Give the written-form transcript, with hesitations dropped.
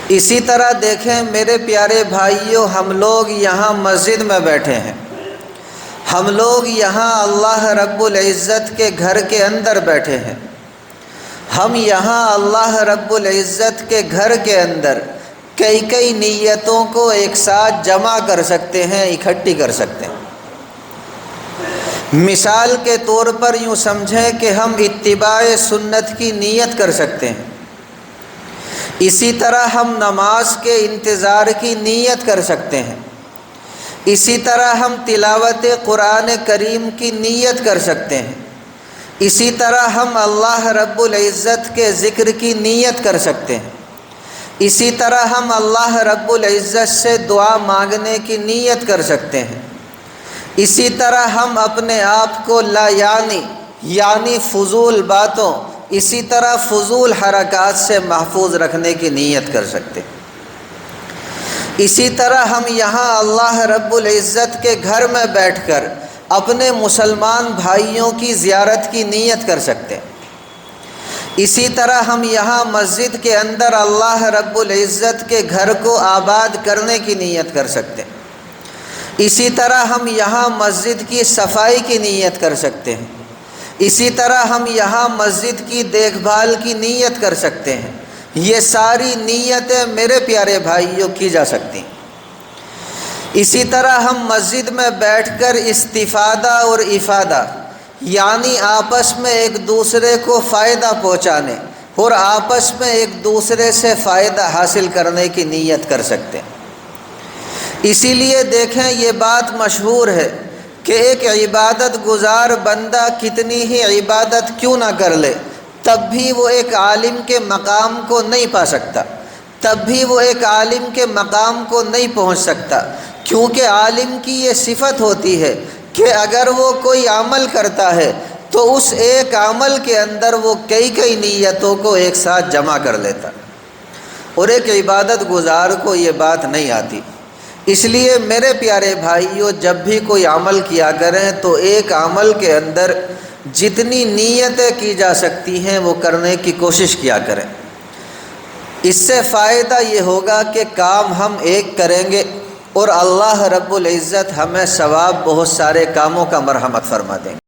اسی طرح دیکھیں میرے پیارے بھائیوں، ہم لوگ یہاں مسجد میں بیٹھے ہیں، ہم لوگ یہاں اللہ رب العزت کے گھر کے اندر بیٹھے ہیں، ہم یہاں اللہ رب العزت کے گھر کے اندر کئی نیتوں کو ایک ساتھ جمع کر سکتے ہیں، اکٹھی کر سکتے ہیں۔ مثال کے طور پر یوں سمجھیں کہ ہم اتباع سنت کی نیت کر سکتے ہیں، اسی طرح ہم نماز کے انتظار کی نیت کر سکتے ہیں، اسی طرح ہم تلاوت قرآن کریم کی نیت کر سکتے ہیں، اسی طرح ہم اللہ رب العزت کے ذکر کی نیت کر سکتے ہیں، اسی طرح ہم اللہ رب العزت سے دعا مانگنے کی نیت کر سکتے ہیں، اسی طرح ہم اپنے آپ کو لا یعنی فضول باتوں، اسی طرح فضول حرکات سے محفوظ رکھنے کی نیت کر سکتے ہیں۔ اسی طرح ہم یہاں اللہ رب العزت کے گھر میں بیٹھ کر اپنے مسلمان بھائیوں کی زیارت کی نیت کر سکتے ہیں۔ اسی طرح ہم یہاں مسجد کے اندر اللہ رب العزت کے گھر کو آباد کرنے کی نیت کر سکتے ہیں۔ اسی طرح ہم یہاں مسجد کی صفائی کی نیت کر سکتے ہیں، اسی طرح ہم یہاں مسجد کی دیکھ بھال کی نیت کر سکتے ہیں۔ یہ ساری نیتیں میرے پیارے بھائیوں کی جا سکتی ہیں۔ اسی طرح ہم مسجد میں بیٹھ کر استفادہ اور افادہ یعنی آپس میں ایک دوسرے کو فائدہ پہنچانے اور آپس میں ایک دوسرے سے فائدہ حاصل کرنے کی نیت کر سکتے ہیں۔ اسی لیے دیکھیں یہ بات مشہور ہے کہ ایک عبادت گزار بندہ کتنی ہی عبادت کیوں نہ کر لے، تب بھی وہ ایک عالم کے مقام کو نہیں پا سکتا، تب بھی وہ ایک عالم کے مقام کو نہیں پہنچ سکتا، کیونکہ عالم کی یہ صفت ہوتی ہے کہ اگر وہ کوئی عمل کرتا ہے تو اس ایک عمل کے اندر وہ کئی نیتوں کو ایک ساتھ جمع کر لیتا، اور ایک عبادت گزار کو یہ بات نہیں آتی۔ اس لیے میرے پیارے بھائیوں، جب بھی کوئی عمل کیا کریں تو ایک عمل کے اندر جتنی نیتیں کی جا سکتی ہیں وہ کرنے کی کوشش کیا کریں۔ اس سے فائدہ یہ ہوگا کہ کام ہم ایک کریں گے اور اللہ رب العزت ہمیں ثواب بہت سارے کاموں کا مرحمت فرما دیں گے۔